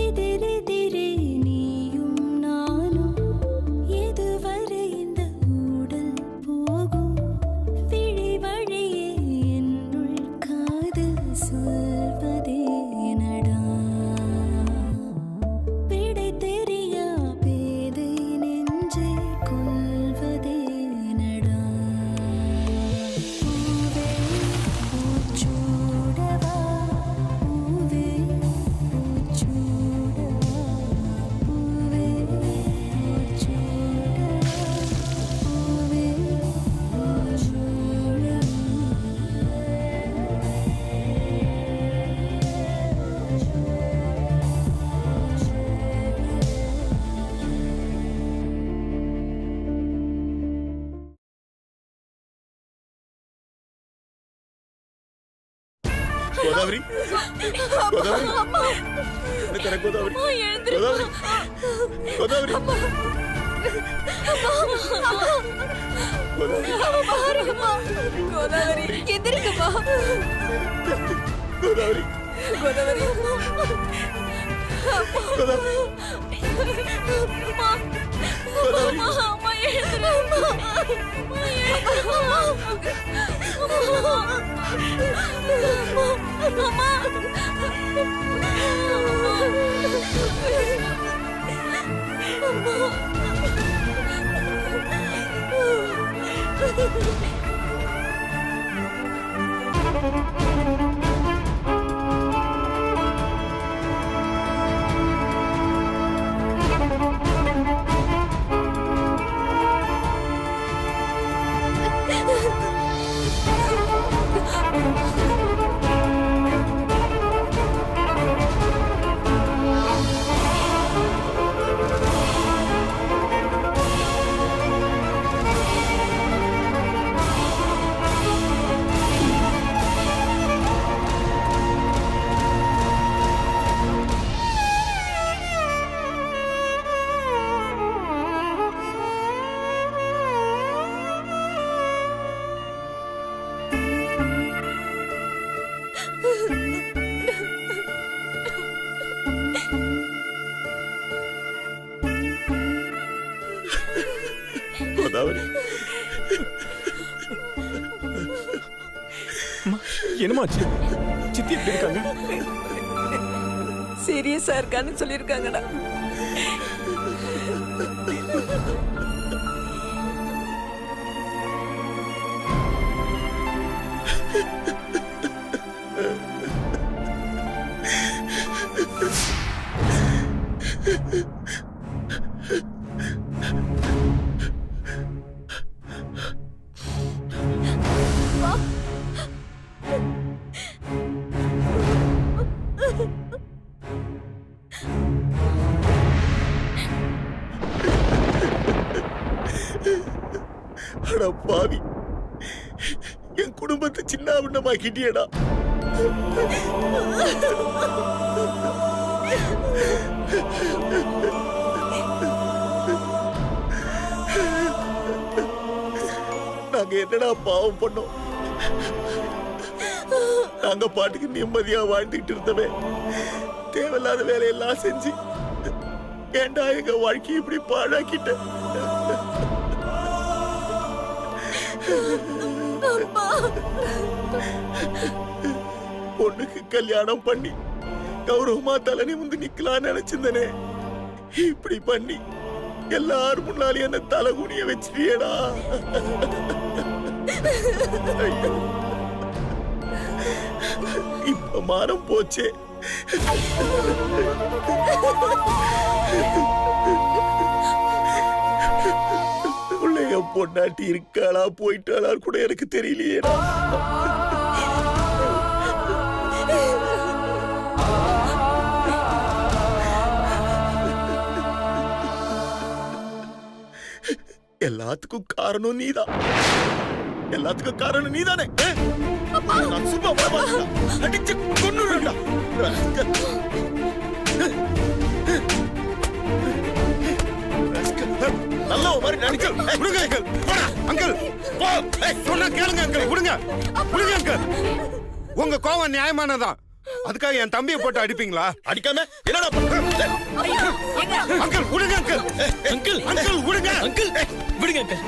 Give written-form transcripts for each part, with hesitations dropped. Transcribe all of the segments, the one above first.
எதிரெதிரே நீயும் நானும் எதுவரை இந்த ஊடல் போகும் விழி வழியே என்னுள் காதல் சொல்வதே நடா விடை தெரியா பேதை நெஞ்சை கொள்வதே நடா பூவே பூச்சூடவா பூவே பூச்சூடவா பூவே பூச்சூடவா பூவே கோதாவரி கோதாவரி என்ன தர கோதாவரி கோதாவரி கோதாவரி கோதாவரி எந்திரிக்கமா கோதாவரி கோதாவரி கோதாவரி கோதாவரி அம்மா எழுந்துருமா அம்மா கோதாவரி என்னமாச்சு? சித்தி எப்படி இருக்காங்க? சீரியஸா இருக்கான்னு சொல்லிருக்காங்கடா. அட பாவி, என் குடும்பத்தை சின்ன பின்னமாக்கிட்டியடா. நாங்க என்னடா பாவம் பண்ணோம்? நாங்க பாட்டுக்கு நிம்மதியா வாழ்ந்துகிட்டு இருந்தவே தேவையில்லாத வேலையெல்லாம் செஞ்சு ஏண்டா எங்க வாழ்க்கையை இப்படி பாழாக்கிட்ட? பொண்ணுக்கு கல்யாணம் பண்ணி கௌரவமா தலை நிமிர்ந்து நிக்கலாம்னு நினைச்சிருந்தனே, இப்படி பண்ணி எல்லாரும் முன்னாலே என்ன தலை குனிய வச்சிட்டியேடா. இப்ப மானம் போச்சே. உள்ள பொண்டாட்டி இருக்காளா போயிட்டாளா கூட எனக்கு தெரியலையேடா. எல்லாத்துக்கும் காரணம் நீதான். எல்லாத்துக்கும் காரணம் நீதானே. நான் சும்மா அடிச்சு கொன்னுறேன்டா. நல்ல மாதிரி நடிக்கல். விடுங்க அங்கிள். போடா அங்கிள். போ. சொன்னா கேளுங்க அங்கிள். விடுங்க. விடுங்க அங்கிள். உங்க கோவம் நியாயமானதான். அதுக்காக என் தம்பியை போட்டு அடிப்பீங்களா? அடிக்காம என்னடா பண்ற? அங்கிள் விடுங்க அங்கிள். அங்கிள் அங்கிள் விடுங்க. அங்கிள் விடுங்க அங்கிள்.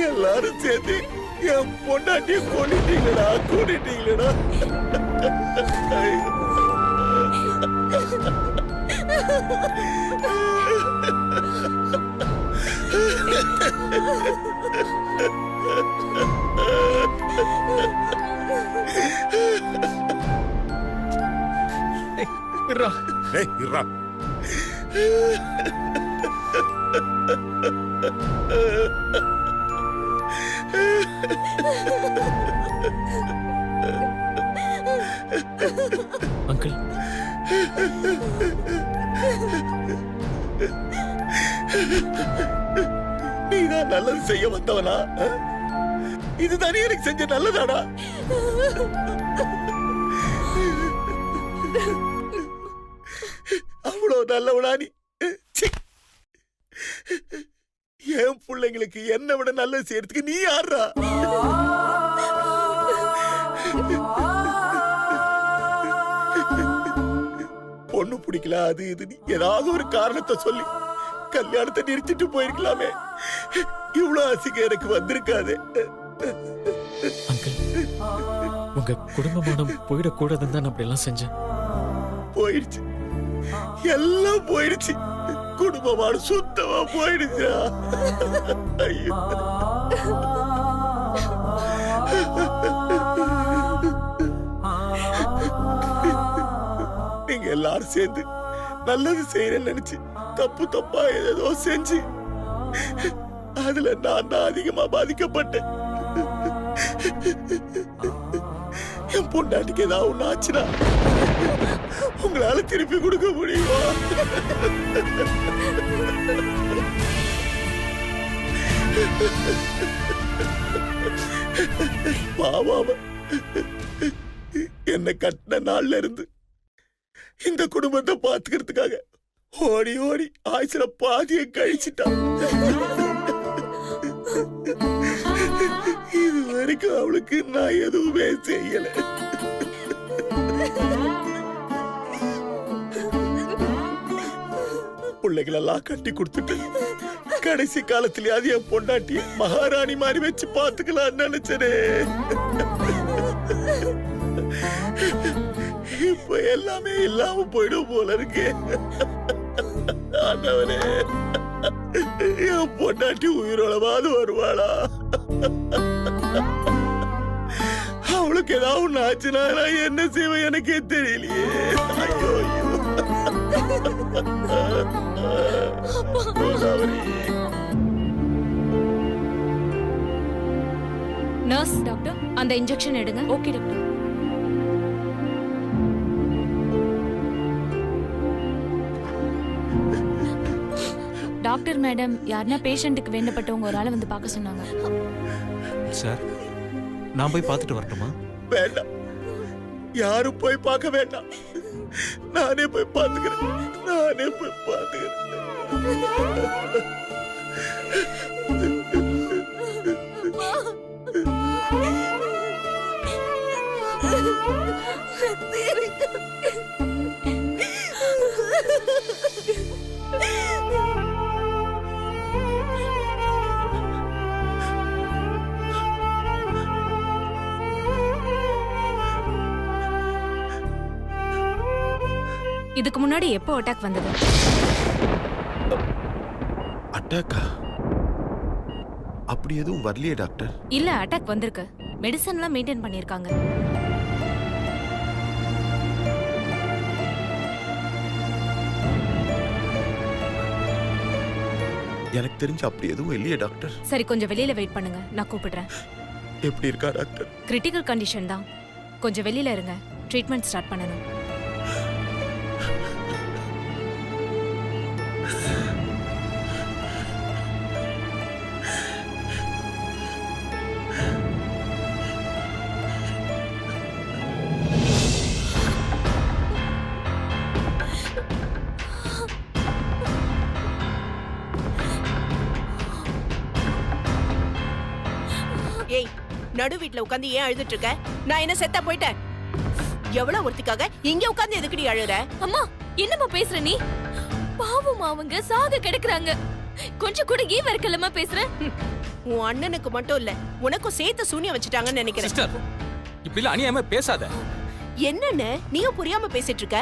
எல்லாரும் சேர்ந்து என் பொண்டாட்டிய கொண்டுட்டீங்களா? ஏய், விட்றா. டேய் இருடா. அங்கிள் நீதான் நல்லது செய்ய வந்தவனா? இதுதானே எனக்கு செஞ்ச நல்லதாடா? அவ்வளவு நல்லவனா நீ? ச்சீ. என் பிள்ளைங்களுக்கு என்னை விட நல்லது செய்யறதுக்கு நீ யாரா? பொண்ணு பிடிக்கல அது இது ஏதாவது ஒரு காரணத்தை சொல்லி கல்யாணத்தை நிறுத்திட்டு போயிருக்கலாமே. இவ்வளவு அசிங்கம் எனக்கு வந்திருக்காது. அங்கிள் உங்க குடும்பமானம் போயிடக்கூடாதுன்னு தான் நான் அப்படி எல்லாம் செஞ்சேன். போயிடுச்சு, எல்லாம் போயிடுச்சு. குடும்பமான சுத்தமா போயிடுச்சா? ஐயோ. நீங்க எல்லாரும் சேர்ந்து நல்லது செய்யறேன்னு நினைச்சு தப்பு தப்பா ஏதோ செஞ்சு அதுல நான் தான் அதிகமா பாதிக்கப்பட்டேன். என் பொண்டாட்டிக்கு ஏதாவது ஒண்ணு ஆச்சுன்னா உங்களால திருப்பி கொடுக்க முடியுமா? பாவாம என்ன கட்டின நாள்ல இருந்து இந்த குடும்பத்தை பாத்துக்கிறதுக்காக ஓடி ஓடி ஆயுசுல பாதிய கழிச்சிட்டான். இது வரைக்கும் அவளுக்கு நான் எதுவுமே செய்யல. பிள்ளைகளெல்லாம் கட்டி கொடுத்துட்டு கடைசி காலத்திலேயாவது என் பொண்டாட்டி மகாராணி மாதிரி வச்சு பாத்துக்கலாம்னு நினைச்சனே. இப்ப எல்லாமே இல்லாம போயிடும் போல இருக்கு. ஆண்டவனே, என் பொண்டாட்டி உயிரோளவாது வருவாளா? அவளுக்கு ஏதாவது ஒண்ணு ஆச்சுன்னா நான் என்ன செய்வேன் எனக்கே தெரியலையே. ஐயோ ஐயோ. கோதாவரி. நர்ஸ் டாக்டர் அந்த இன்ஜெக்ஷன் எடுங்க. Okay doctor. டாக்டர் மேடம் யாருன்னா பேஷண்ட்டுக்கு வேண்டப்பட்டவங்க ஒரு ஆளை வந்து பார்க்க சொன்னாங்க. சார் நான் போய் பார்த்துட்டு வரட்டுமா? வேண்டாம், யாரும் போய் பார்க்க வேண்டாம். நானே போய் பார்த்துக்கிறேன். இதுக்கு முன்னாடி எப்போ அட்டாக் வந்தது? அட்டாக்கா? அப்படி எதுவும் வரலையே டாக்டர். இல்ல அட்டாக் வந்திருக்கு. மெடிசன்லாம் மெயின்டைன் பண்ணிருக்காங்க. எனக்கு தெரிஞ்சு அப்படி எதுவும் இல்லையே டாக்டர். சரி கொஞ்சம் வெளியில வெயிட் பண்ணுங்க, நான் கூப்பிடுறேன். எப்படி இருக்கா டாக்டர்? கிரிட்டிக்கல் கண்டிஷன் தான். கொஞ்சம் வெளியில இருங்க, ட்ரீட்மெண்ட் ஸ்டார்ட் பண்ணணும். ஏய், நடு வீட்ல உட்கார்ந்து ஏன் அழுதுட்டு இருக்க? நான் என்ன செத்தா போயிட்டேன்? எவ்வளவு ஒருத்திக்காக இங்க உட்கார்ந்து எதுக்குடி அழுற? அம்மா என்னம்மா பேசுற நீ? பாவம் அவங்க சாக கிடக்குறாங்க. கொஞ்சம் கூட ஈவ இருக்கலமா பேசுற? உன் அண்ணனுக்கு மட்டும் இல்ல, உனக்கும் சேர்த்து சூனியம் வச்சுட்டாங்கன்னு நினைக்கிறேன். சிஸ்டர் இப்படி அநியாயமா பேசாத. என்னன்னு நீயும் புரியாம பேசிட்டு இருக்க?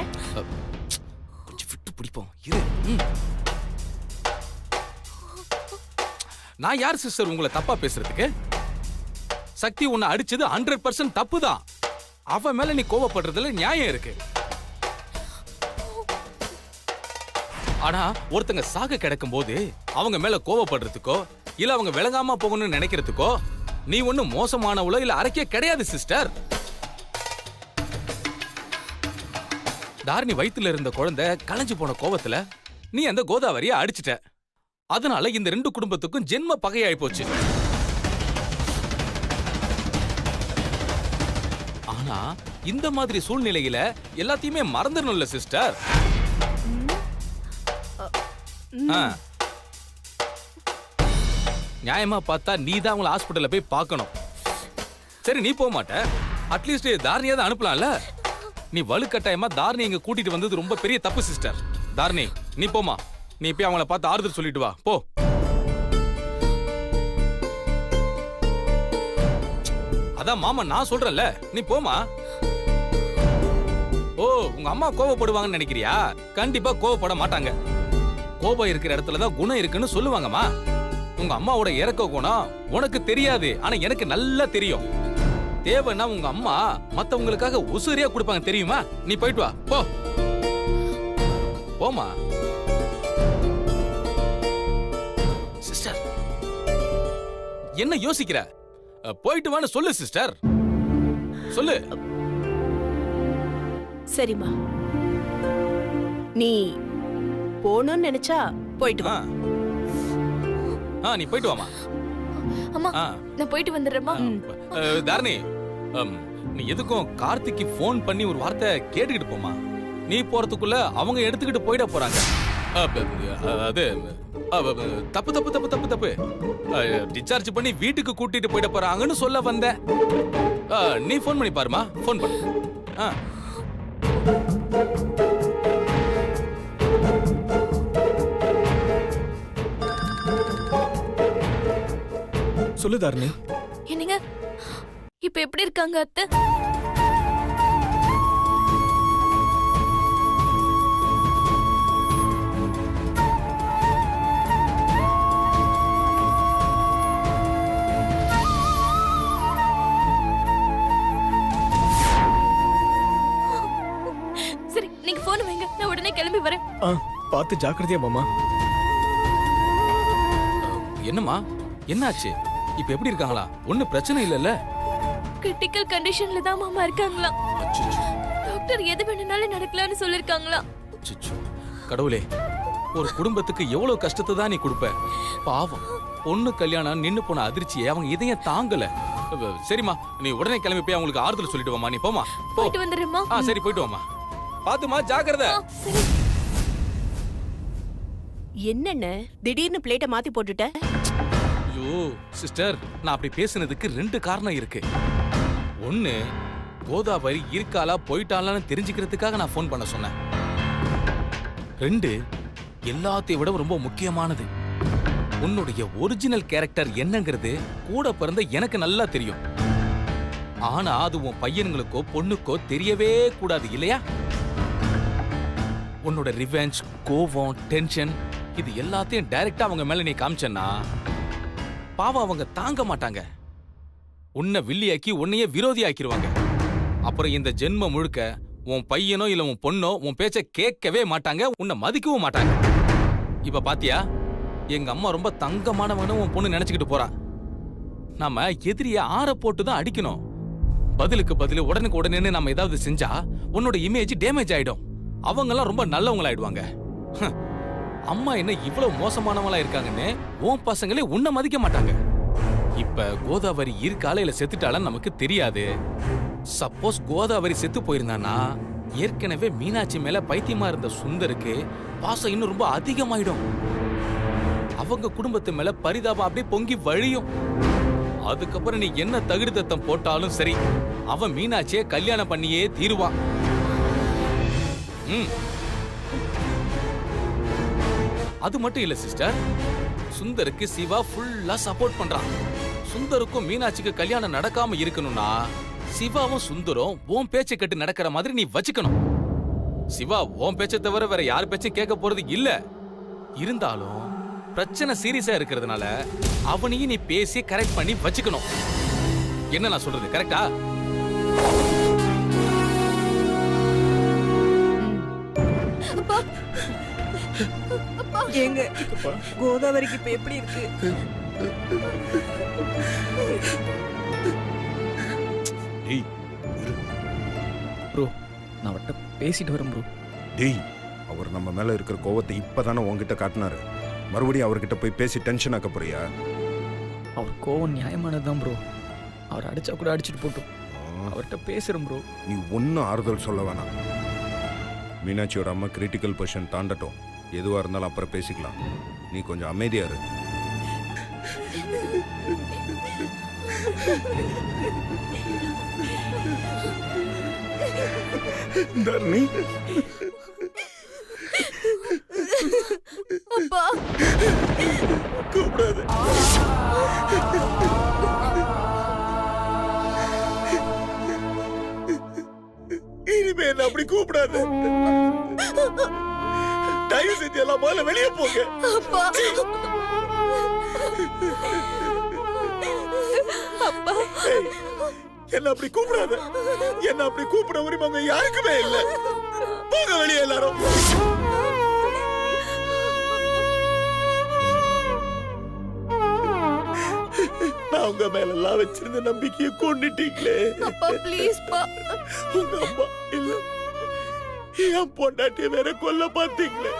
கொஞ்சம் விட்டு பிடிப்போம் இரு. நான் யார் சிஸ்டர் உங்களை தப்பா பேசுறதுக்கு? சக்தி உன்னை அடிச்சது 100% தப்பு தான். அவ மேல நீ கோவப்படுறதுல நியாயம் இருக்கு. ஆனா ஒருத்தங்க சாக கிடக்கும் போது அவங்க மேல கோவப்படுறதுக்கோ இல்ல அவங்க விளங்காம போகணும்னு நினைக்கிறதுக்கோ நீ ஒண்ணு மோசமானவளோ இல்ல அரக்கே கிடையாது சிஸ்டர். தாரணி வயித்துல இருந்த குழந்தை கலைஞ்சு போன கோவத்துல நீ அந்த கோதாவரியை அடிச்சிட்ட. அதனால இந்த 2 குடும்பத்துக்கும் ஜென்ம பகையாயி போச்சு. ஆனா இந்த மாதிரி சூழ்நிலையில எல்லாத்தையுமே மறந்துடணும்ல சிஸ்டர். நியாயமா பார்த்தா நீ தான் அவங்கள ஹாஸ்பிட்டல்ல போய் பார்க்கணும். சரி நீ போக மாட்ட, அட்லீஸ்ட் தாரணியா தான் அனுப்பலாம்ல. நீ வலுக்கட்டாயமா தாரணி இங்க கூட்டிட்டு வந்தது ரொம்ப பெரிய தப்பு சிஸ்டர். தாரணி நீ போமா, நீ போய் அவங்கள பார்த்து ஆறுதல் சொல்லிட்டு வா போ. அதான் மாமா நான் சொல்றேன்ல, நீ போமா. ஓ உங்க அம்மா கோவப்படுவாங்கன்னு நினைக்கிறியா? கண்டிப்பா கோவப்பட மாட்டாங்க. கோபம் இருக்கிற இடத்துலதான் குணம் இருக்குன்னு சொல்லுவாங்கம்மா. உங்க அம்மாவோட இறக்க குணம் உனக்கு தெரியாது, ஆனா எனக்கு நல்லா தெரியும். தேவைன்னா உங்க அம்மா மத்தவங்களுக்காக உசுரியா கொடுப்பாங்க தெரியுமா? நீ போயிட்டு வா போ. போமா. சிஸ்டர் என்ன யோசிக்கிற? போயிட்டு வான்னு சொல்லு சிஸ்டர், சொல்லு. சரிம்மா, நீ போகணும்னு நினைச்சா போயிட்டு வா. நீ போயிட்டு வாமா. அம்மா நான் போயிட்டு வந்துடுறேம்மா. தாரணி நீ எதுக்கும் கார்த்திக்கு போன் பண்ணி ஒரு வார்த்தை கேட்டுக்கிட்டு போமா. நீ போறதுக்குள்ள அவங்க எடுத்துக்கிட்டு போயிட போறாங்க. அது தப்பு தப்பு தப்பு தப்பு தப்பு. டிஸ்சார்ஜ் பண்ணி வீட்டுக்கு கூட்டிட்டு போயிட போறாங்கன்னு சொல்ல வந்தேன். நீ போன் பண்ணி பாருமா, போன் பண்ணு. சொல்லு தாரணி. என்னங்க இப்ப எப்படி இருக்காங்க அத்தை? சரி நீங்க போன் வைங்க, நான் உடனே கிளம்பி வரேன். பார்த்து ஜாக்கிரதையா மாமா. என்னம்மா என்னாச்சு? இப்ப எப்படி இருக்காங்களா? ஒண்ணு பிரச்சனை இல்லல்ல? கிரிட்டிக்கல் கண்டிஷன்ல தான் மாமா இருக்காங்களா. டாக்டர் எது வேணும்னாலும் நடக்கலாம்னு சொல்லிருக்காங்களா. கடவுளே, ஒரு குடும்பத்துக்கு எவ்வளவு கஷ்டத்தை தான் நீ கொடுப்ப. பாவம், பொண்ணு கல்யாணம் நின்னு போன அதிர்ச்சியை அவங்க இதயம் தாங்கல. சரிம்மா, நீ உடனே கிளம்பி போய் அவங்களுக்கு ஆறுதல் சொல்லிட்டு வாமா. நீ போமா, போயிட்டு வந்துடுறேம்மா. சரி போயிட்டு வாமா. பாத்துமா, ஜாக்கிரதை. என்னென்ன திடீர்னு பிளேட்டை மாத்தி போட்டுட்ட? ஐயோ சிஸ்டர், நான் அப்படி பேசுனதுக்கு 2 காரணம் இருக்கு. ஒண்ணு, கோதாவரி இருக்காளா போயிட்டாளான்னு தெரிஞ்சுக்கிறதுக்காக நான் போன் பண்ண சொன்னேன். 2, எல்லாத்தையும் விட ரொம்ப முக்கியமானது, உன்னுடைய ஒரிஜினல் கேரக்டர் என்னங்கிறது கூட பிறந்த எனக்கு நல்லா தெரியும். ஆனா அது உன் பையனுங்களுக்கோ பொண்ணுக்கோ தெரியவே கூடாது இல்லையா? உன்னோட ரிவெஞ்ச், கோவம், டென்ஷன் இது எல்லாத்தையும் டைரக்டா அவங்க மேல நீ காமிச்சன்னா பாவம் அவங்க தாங்க மாட்டாங்க. உன்னை வில்லியாக்கி உன்னையே விரோதி ஆக்கிடுவாங்க. அப்புறம் இந்த ஜென்மம் முழுக்க உன் பையனோ இல்ல உன் பொண்ணோ உன் பேச்ச கேட்கவே மாட்டாங்க, உன்னை மதிக்கவும் மாட்டாங்க. இப்ப பாத்தியா, எங்க அம்மா ரொம்ப தங்கமானவனும் உன் பொண்ணு நினைச்சுக்கிட்டு போறா. நாம எதிரிய ஆற போட்டு தான் அடிக்கணும். பதிலுக்கு பதில் உடனுக்கு உடனே நம்ம ஏதாவது செஞ்சா உன்னோட இமேஜ் டேமேஜ் ஆயிடும். அவங்கெல்லாம் ரொம்ப நல்லவங்களாயிடுவாங்க. அம்மா என்ன இவ்வளவு மோசமானவங்களா இருக்காங்கன்னு உன் பசங்களே உன்னை மதிக்க மாட்டாங்க. இப்ப கோதாவரி இருக்கால இல்ல செத்துட்டாலும் நமக்கு தெரியாது. சப்போஸ் கோதாவரி செத்து போயிருந்தானா ஏற்கனவே மீனாட்சி மேல பைத்தியமா இருந்த சுந்தருக்கு பாசம் இன்னும் ரொம்ப அதிகமாயிடும். அவங்க குடும்பத்து மேல பரிதாபம் அப்படியே பொங்கி வழியும். அதுக்கப்புறம் நீ என்ன தகுதி தத்தம் போட்டாலும் சரி, அவன் மீனாட்சியை கல்யாணம் பண்ணியே தீருவான். ம். அது மட்டும் இல்ல சிஸ்டர், சுந்தருக்கு சிவா ஃபுல்லா சப்போர்ட் பண்றான். சுந்தருக்கும் மீனாட்சிக்கு கல்யாணம் நடக்காம இருக்கணும்னா சிவாவும் சுந்தரும் உன் பேச்சை கேட்டு நடக்கிற மாதிரி நீ வச்சுக்கணும். சிவா உன் பேச்சை தவிர வேற யார் பேச்சும் கேட்க போறது இல்ல. இருந்தாலும் பிரச்சனை சீரியஸா இருக்கிறதுனால அவனையும் நீ பேசி கரெக்ட் பண்ணி வச்சுக்கணும். என்ன நான் சொல்றது கரெக்டா? ஏங்க கோதாவரிக்கு இப்ப எப்படி இருக்கு? டேய் ப்ரோ நான் அவர்கிட்ட பேசிட்டு வரேன் ப்ரோ. டேய் அவர் நம்ம மேல இருக்கிற கோவத்தை இப்பதானே உன்கிட்ட காட்டினாரு. மறுபடியும் அவர்கிட்ட போய் பேசி டென்ஷன் ஆக்க போறியா? அவர் கோவம் நியாயமானது தான் ப்ரோ. அவர் அடிச்சா கூட அடிச்சுட்டு போட்டோம். அவர்கிட்ட பேசுறேன் ப்ரோ. நீ ஒன்னும் ஆறுதல் சொல்ல வேணாம். மீனாட்சியோட அம்மா கிரிட்டிக்கல் பொசிஷன் தாண்டட்டும். எதுவா இருந்தாலும் அப்புறம் பேசிக்கலாம். நீ கொஞ்சம் அமைதியா இரு. தர்ணி, அப்பா கூப்பிடாத. இனிமே என்ன அப்படி கூப்பிடாத. தயவு செஞ்சு எல்லாம் முதல்ல வெளியே போங்க. அப்பா அப்பா ஏய், என்ன அப்படி கூப்பிடாத. என்ன அப்படி கூப்பிட உரிமை அங்க யாருக்குமே இல்ல. போங்க வெளியே எல்லாரும். நான் உங்க மேல எல்லாம் வச்சிருந்த நம்பிக்கையை கொண்டுட்டீங்களே. அப்பா ப்ளீஸ் பா. உங்க அம்மா இல்ல, என் பொண்டாட்டிய வேற கொல்ல பாத்தீங்களே.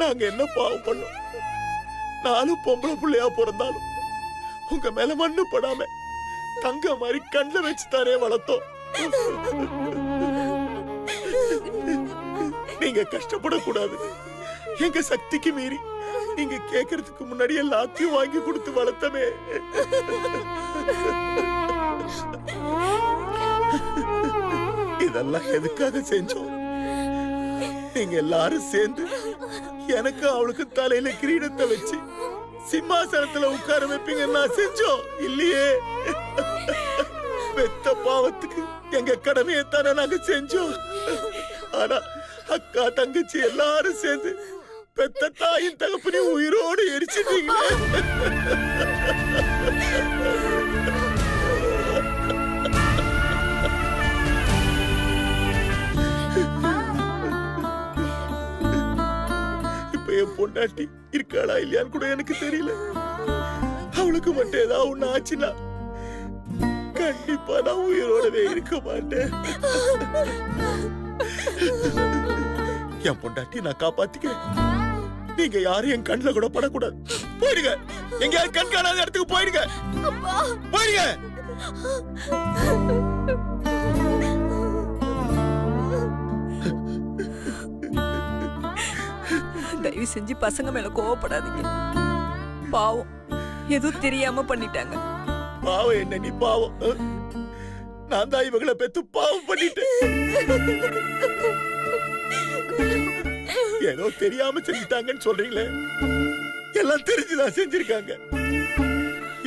நாங்க என்ன பாவம் பண்ணோம்? நானும் பொம்பளை பிள்ளையா பிறந்தாலும் உங்க மேல மண்ணு படாம தங்க மாதிரி கண்ணில் வச்சு தானே வளர்த்தோம். நீங்க கஷ்டப்படக்கூடாது. எங்க சக்திக்கு மீறி நீங்க கேக்குறதுக்கு முன்னாடி எல்லாத்தையும் வாங்கி கொடுத்து வளர்த்தமே. இதெல்லாம் எதுக்காக செஞ்சோம்? நீங்க எல்லாரும் சேர்ந்து எனக்கு அவளுக்கு தலையில கிரீடத்தை வச்சு சிம்மாசனத்துல உட்கார வைப்பீங்க நான் செஞ்சோம் இல்லையே. பெத்த பாவத்துக்கு எங்க கடமையை தானே நாங்க செஞ்சோம். ஆனா அக்கா தங்கச்சி எல்லாரும் சேர்ந்து பெத்த தாயின் தகப்பனையும் உயிரோடு எரிச்சிட்டீங்களே. இப்ப என் பொண்டாட்டி இருக்காளா இல்லையான்னு கூட எனக்கு தெரியல. அவளுக்கு மட்டும் ஏதாவது ஒண்ணு ஆச்சுன்னா கண்டிப்பா நான் உயிரோடவே இருக்க மாட்டேன். என் பொண்டாட்டி நான் காப்பாத்திக்கிறேன். நீங்க யாரும் என் கண்ணுல கூட படக்கூடாது. போயிடுங்க, எங்கேயாவது கண் காணாத இடத்துக்கு போயிடுங்க. போயிடுங்க. தயவு செஞ்சு பசங்க மேல கோவப்படாதீங்க. பாவம் ஏதோ தெரியாம பண்ணிட்டாங்க. பாவம் என்ன நீ பாவம்? நான் தான் இவங்களை பெத்து பாவம் பண்ணிட்டேன். ஏதோ தெரியாம செஞ்சுட்டாங்கன்னு சொல்றீங்களே, எல்லாம் தெரிஞ்சுதான் செஞ்சிருக்காங்க.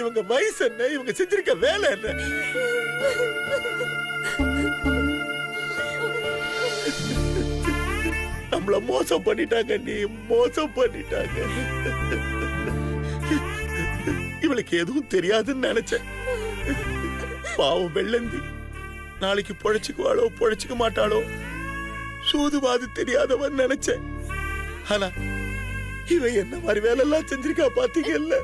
இவங்க வயசு என்ன, இவங்க செஞ்சிருக்க வேலை என்ன? நம்மள மோசம் பண்ணிட்டாங்க, நீ மோசம் பண்ணிட்டாங்க. இவளுக்கு எதுவும் தெரியாதுன்னு நினைச்சேன். பாவம் வெள்ளந்தி, நாளைக்கு பொழைச்சுக்குவாளோ பொழைச்சுக்க மாட்டாளோ சூதுவாது தெரியாதவன் நினைச்சேன். ஆனா இவ என்ன மாதிரி வேலை எல்லாம் செஞ்சிருக்கா பாத்தீங்கல்ல.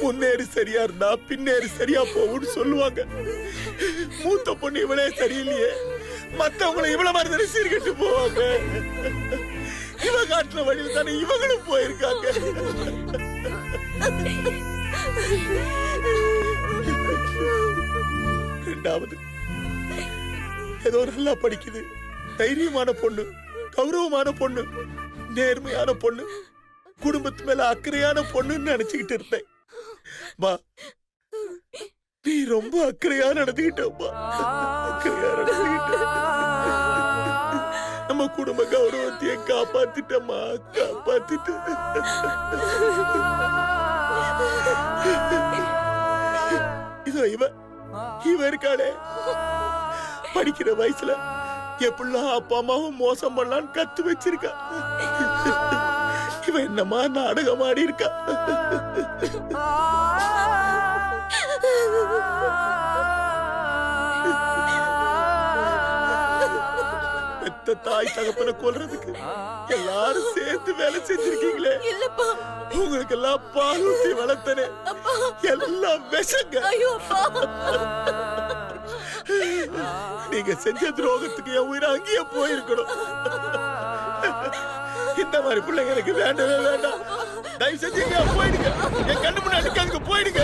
முன்னேறி சரியா இருந்தா பின்னேறி சரியா போகும்னு சொல்லுவாங்க. மூத்த பொண்ணு இவளே சரியில்லையே, மத்தவங்களை இவ்வளவு மாதிரி தானே சீர்கட்டு போவாங்க. இவ காட்டுல வழியில் தானே இவங்களும் போயிருக்காங்க. ரெண்டாவது ஏதோ நல்லா படிக்குது, தைரியமான பொண்ணு, கௌரவமான பொண்ணு, நேர்மையான பொண்ணு, குடும்பத்து மேல அக்கறையான பொண்ணுன்னு நினைச்சுக்கிட்டு இருந்தேன். மா, நீ ரொம்ப அக்கறையா நடந்துகிட்டப்பா, அக்கறையா நடந்துகிட்ட. நம்ம குடும்ப கௌரவத்தையே காப்பாத்திட்டம்மா, காப்பாத்திட்டு. இதோ இவ இருக்காளே, படிக்கிற வயசுல எப்படிலாம் அப்பா அம்மாவும் மோசம் பண்ணலான்னு கத்து வச்சிருக்கா. இவ என்னமா நாடகம் ஆடி இருக்கா. பெத்த தாய் தகப்பனை கொல்றதுக்கு எல்லாரும் சேர்த்து வேலை செஞ்சிருக்கீங்களே. இல்லப்பா. உங்களுக்கு எல்லாம் பால் ஊத்தி வளர்த்தனே, எல்லாம் விஷங்க. நீங்க செஞ்ச துரோகத்துக்கு என் உயிரை அங்கேயே போயிருக்கணும். இந்த மாதிரி பிள்ளைங்க எனக்கு வேண்டவே வேண்டாம். தயவு செஞ்சு போயிடுங்க, என் கண்ணு முன்னாடி போயிடுங்க.